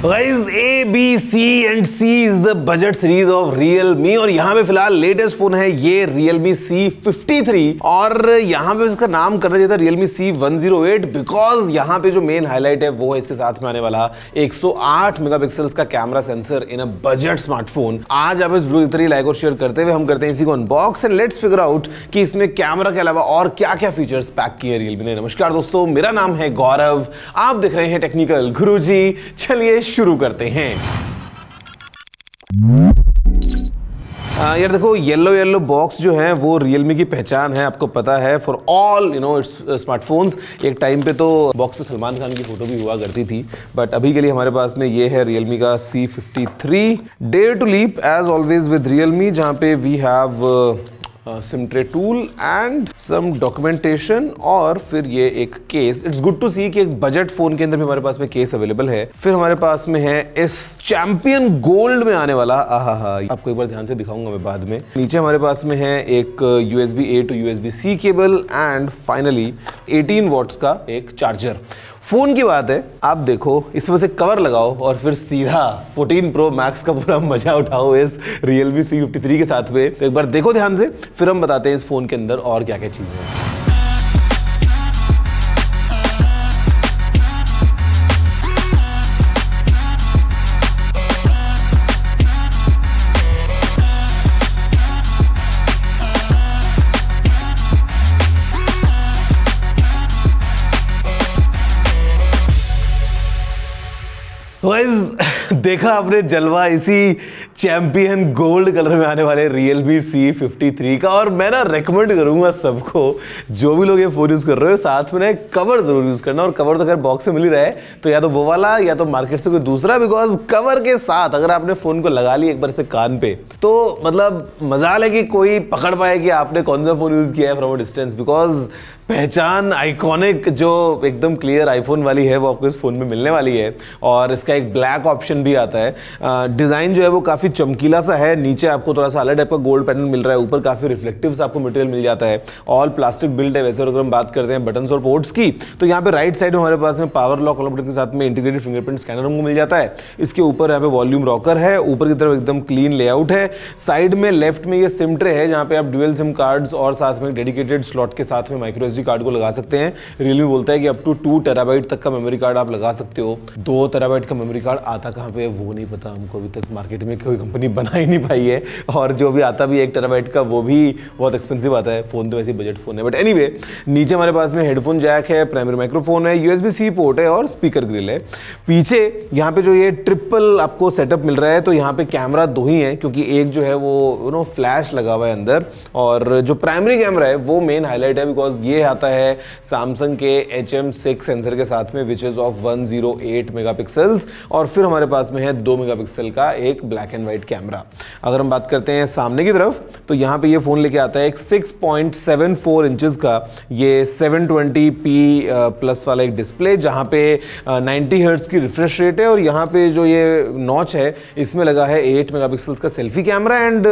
Guys, A, B, C and C is the budget series of Realme और यहाँ पे फिलहाल लेटेस्ट फोन है ये Realme C53 और यहाँ पे इसका नाम करना चाहिए था Realme C108 बिकॉज यहाँ पे जो मेन हाईलाइट है वो है इसके साथ में आने वाला 108 मेगापिक्सल्स का camera sensor in a budget smartphone. आज आप इस वीडियो की लाइक और शेयर करते हुए हम करते हैं इसी को unbox and let's figure out कि इसमें कैमरा के अलावा और क्या क्या फीचर्स पैक किए Realme ने। नमस्कार दोस्तों, मेरा नाम है गौरव, आप देख रहे हैं टेक्निकल गुरुजी। चलिए शुरू करते हैं। यार देखो, येलो बॉक्स जो है वो Realme की पहचान है, आपको पता है फॉर ऑल इट्स स्मार्टफोन्स। एक टाइम पे तो बॉक्स पे सलमान खान की फोटो भी हुआ करती थी, बट अभी के लिए हमारे पास में ये है Realme का C53। Dare to leap as always with Realme, जहाँ पे we have SIM tray tool and some documentation और फिर ये एक case. It's good to see कि एक बजट फोन के अंदर भी हमारे पास में केस अवेलेबल है। फिर हमारे पास में है इस चैंपियन गोल्ड में आने वाला, आपको एक बार ध्यान से दिखाऊंगा मैं बाद में। नीचे हमारे पास में है एक USB A to USB C cable and finally 18 watts का एक चार्जर। फोन की बात है, आप देखो इसमें से कवर लगाओ और फिर सीधा 14 Pro Max का पूरा मजा उठाओ इस Realme C53 के साथ में। तो एक बार देखो ध्यान से, फिर हम बताते हैं इस फोन के अंदर और क्या क्या चीजें हैं। देखा आपने जलवा इसी चैंपियन गोल्ड कलर में आने वाले Realme C53 का। और मैं ना रेकमेंड करूंगा सबको, जो भी लोग ये फोन यूज कर रहे हो, साथ में कवर जरूर यूज करना। और कवर तो खैर बॉक्स में मिल ही रहा है, तो या तो वो वाला या तो मार्केट से कोई दूसरा, बिकॉज कवर के साथ अगर आपने फोन को लगा लिया एक बार से कान पे, तो मतलब मजाल है कि कोई पकड़ पाए कि आपने कौन सा फोन यूज किया है फ्रॉम अ डिस्टेंस। बिकॉज पहचान आइकॉनिक जो एकदम क्लियर आईफोन वाली है वो आपको इस फोन में मिलने वाली है। और इसका एक ब्लैक ऑप्शन भी आता है। डिजाइन जो है वो काफी चमकीला सा है, नीचे आपको थोड़ा सा अलग टाइप का गोल्ड पैटर्न मिल रहा है, ऊपर काफी रिफ्लेक्टिव सा आपको मटेरियल मिल जाता है। ऑल प्लास्टिक बिल्ड है। वैसे अगर हम बात करते हैं बटन्स और पोर्ट्स की, तो यहाँ पे राइट साइड में हमारे पास में पावर लॉक वाला बटन के साथ में इंटीग्रेटेड फिंगरप्रिंट स्कैनर हमको मिल जाता है। इसके ऊपर यहाँ पे वॉल्यूम रॉकर है, ऊपर की तरफ एकदम क्लीन लेआउट है। साइड में लेफ्ट में ये सिम ट्रे है, जहाँ पे आप ड्यूअल सिम कार्ड्स और साथ में डेडिकेटेड स्लॉट के साथ में माइक्रो SD कार्ड को लगा सकते हैं। Realme बोलता है कि अप टू 2 टेराबाइट तक का मेमोरी कार्ड आप लगा सकते हो। 2 टेराबाइट का मेमोरी कार्ड आता कहाँ पे है वो नहीं पता हमको, अभी तक मार्केट में कोई कंपनी बना ही नहीं पाई है। और जो भी आता भी 1 टेराबाइट का वो भी बहुत एक्सपेंसिव आता है। फोन तो वैसे बजट फोन है, बट एनीवे नीचे हमारे पास में हेडफोन जैक है, प्राइमरी माइक्रोफोन है, USB-C पोर्ट है और स्पीकर ग्रिल है। पीछे यहाँ पे जो ये ट्रिपल आपको सेटअप मिल रहा है, तो यहाँ पे कैमरा 2 ही है, क्योंकि एक जो है वो फ्लैश लगा हुआ है अंदर, और जो प्राइमरी कैमरा है वो मेन हाईलाइट है, बिकॉज ये आता है सैमसंग के HM6 सेंसर के साथ में, विच इज ऑफ 108 मेगापिक्सल्स। और फिर हमारे पास में है 2 मेगापिक्सल का एक ब्लैक एंड व्हाइट कैमरा। अगर हम बात करते हैं सामने की तरफ, तो यहाँ पे ये फोन लेके आता है एक 6.74 इंचेस का ये 720p प्लस वाला एक डिस्प्ले, जहाँ पे 90 हर्ट्ज की रिफ्रेश रेट है। और यहाँ पे जो ये नॉच है इसमें लगा है 8 मेगापिक्सल्स का सेल्फी कैमरा एंड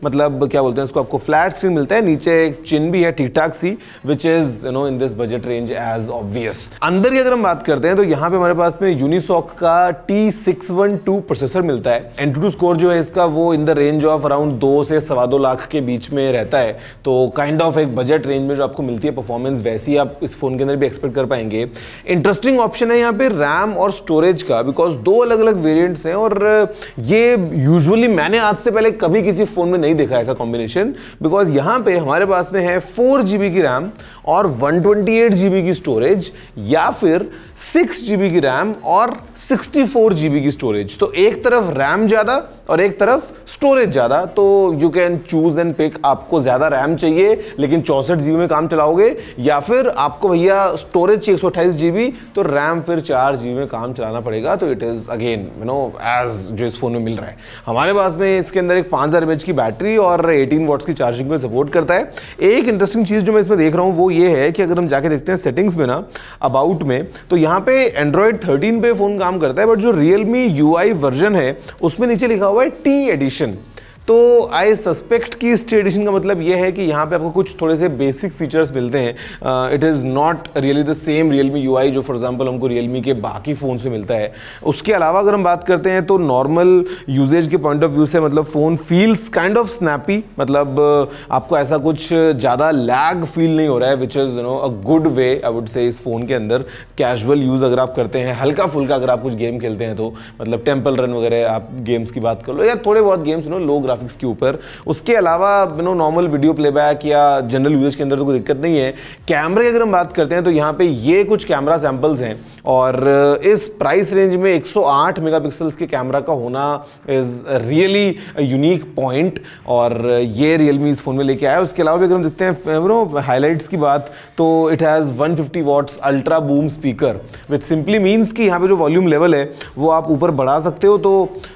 मतलब क्या बोलते हैं इसको, आपको फ्लैट स्क्रीन मिलता है। नीचे एक चिन भी है ठीक ठाक सी, which is in this budget range as obvious. अंदर की अगर हम बात करते हैं, तो यहाँ पे हमारे पास में यूनिसॉक का T612 प्रोसेसर मिलता है। Antutu स्कोर जो है इसका वो in the range of around 2 से 2.25 लाख के बीच में रहता है। तो काइंड ऑफ एक बजट रेंज में जो आपको मिलती है परफॉर्मेंस, वैसी आप इस फोन के अंदर भी एक्सपेक्ट कर पाएंगे। इंटरेस्टिंग ऑप्शन है यहाँ पे रैम और स्टोरेज का, बिकॉज 2 अलग अलग वेरिएंट्स हैं और ये यूजुअली मैंने आज से पहले कभी किसी फोन में नहीं देखा ऐसा कॉम्बिनेशन। बिकॉज यहाँ पे हमारे पास में है 4 GB की रैम और 128 GB की स्टोरेज, या फिर 6 GB की रैम और 64 GB की स्टोरेज। तो एक तरफ रैम ज्यादा और एक तरफ स्टोरेज ज्यादा, तो you can choose and pick. आपको ज्यादा रैम चाहिए लेकिन 64 GB में काम चलाओगे, या फिर आपको भैया स्टोरेज चाहिए 128 GB, तो रैम फिर 4 GB में काम चलाना पड़ेगा। तो इट इज अगेन एज जो इस फोन में मिल रहा है। हमारे पास में इसके अंदर एक 5000 mAh की बैटरी और 18 वॉट्स की चार्जिंग को सपोर्ट करता है। एक इंटरेस्टिंग चीज जो मैं इसमें देख रहा हूं वो ये है कि अगर हम जाके देखते हैं सेटिंग्स में ना, अबाउट में, तो यहाँ पे Android 13 पे फोन काम करता है, बट जो Realme UI वर्जन है उसमें नीचे लिखा हुआ है T एडिशन। तो आई सस्पेक्ट कि इस एडिशन का मतलब ये है कि यहाँ पे आपको कुछ थोड़े से बेसिक फीचर्स मिलते हैं। It is not really the same Realme UI जो फॉर एग्जांपल हमको Realme के बाकी फ़ोन से मिलता है। उसके अलावा अगर हम बात करते हैं तो नॉर्मल यूजेज के पॉइंट ऑफ व्यू से मतलब phone feels kind of snappy, मतलब आपको ऐसा कुछ ज़्यादा लैग फील नहीं हो रहा है, which is a good way I would say इस फ़ोन के अंदर। कैजुअल यूज़ अगर आप करते हैं, हल्का फुल्का अगर आप कुछ गेम खेलते हैं तो मतलब टेम्पल रन वगैरह आप गेम्स की बात कर लो या थोड़े बहुत गेम्स लो ग्राफिक्स के ऊपर, उसके अलावा नॉर्मल वीडियो प्लेबैक या जनरल यूजेज के अंदर तो कोई दिक्कत नहीं है। कैमरे की अगर हम बात करते हैं तो यहाँ पे ये कुछ कैमरा सैंपल्स हैं और इस प्राइस रेंज में 108 मेगापिक्सल्स के कैमरा का होना इज रियली यूनिक पॉइंट और ये Realme इस फोन में लेके आया है। उसके अलावा भी अगर हम देखते हैं हाईलाइट्स की बात तो it has 150 watts ultra boom speaker which simply means कि यहाँ पे जो वॉल्यूम लेवल है वो आप ऊपर बढ़ा सकते हो। तो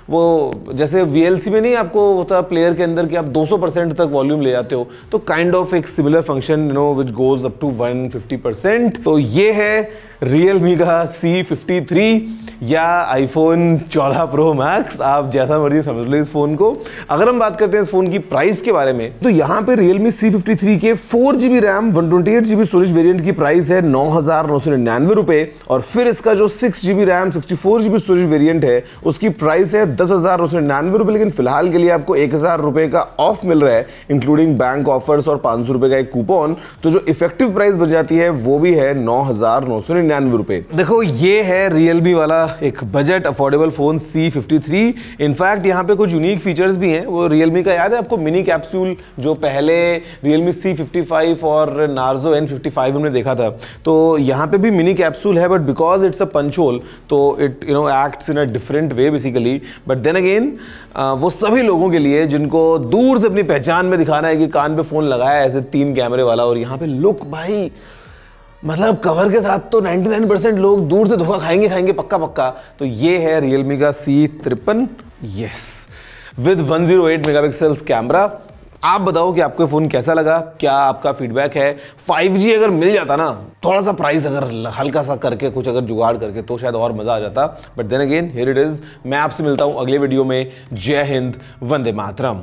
वो जैसे VLC में नहीं आपको होता प्लेयर के अंदर कि आप 200% तक वॉल्यूम ले जाते हो, तो काइंड ऑफ एक similar function which goes up to 150%। तो ये है Realme का C53 या iPhone 14 Pro Max, आप जैसा मर्जी समझ लो इस फोन को। अगर हम बात करते हैं इस फोन की प्राइस के बारे में तो यहाँ पे Realme C53 के 4GB RAM 128GB storage variant की प्राइस है 9,999 रुपए और फिर इसका जो 6GB RAM 64GB storage variant है उसकी प्राइस है 10,999 रुपए। लेकिन फिलहाल के लिए आपको 1,000 रुपए का ऑफ मिल रहा है इंक्लूडिंग बैंक ऑफर्स और 500 रुपए का एक कूपन, तो जो इफेक्टिव प्राइस बन जाती है वो भी है 9,999 रुपए। देखो ये है Realme वाला एक budget affordable phone C53। In fact यहाँ पे कुछ यूनिक फीचर्स भी हैं। वो Realme का याद है आपको मिनी कैप्सूल जो पहले Realme C55 और Narzo N55 हमने देखा था, तो यहाँ पे भी मिनी कैप्सूल है but because it's a punch hole तो it acts in a different way basically. But then again वो सभी लोगों के लिए जिनको दूर से अपनी पहचान में दिखाना है कि कान पे फोन लगाया है ऐसे 3 कैमरे वाला, और यहाँ पे लुक भाई मतलब कवर के साथ तो 99% लोग दूर से धोखा खाएंगे पक्का। तो ये है Realme का C53 yes with 108 megapixels camera. आप बताओ कि आपको फोन कैसा लगा, क्या आपका फीडबैक है। 5G अगर मिल जाता ना, थोड़ा सा प्राइस अगर हल्का सा करके कुछ अगर जुगाड़ करके तो शायद और मजा आ जाता। But then again here it is, मैं आपसे मिलता हूं अगले वीडियो में। जय हिंद, वंदे मातरम।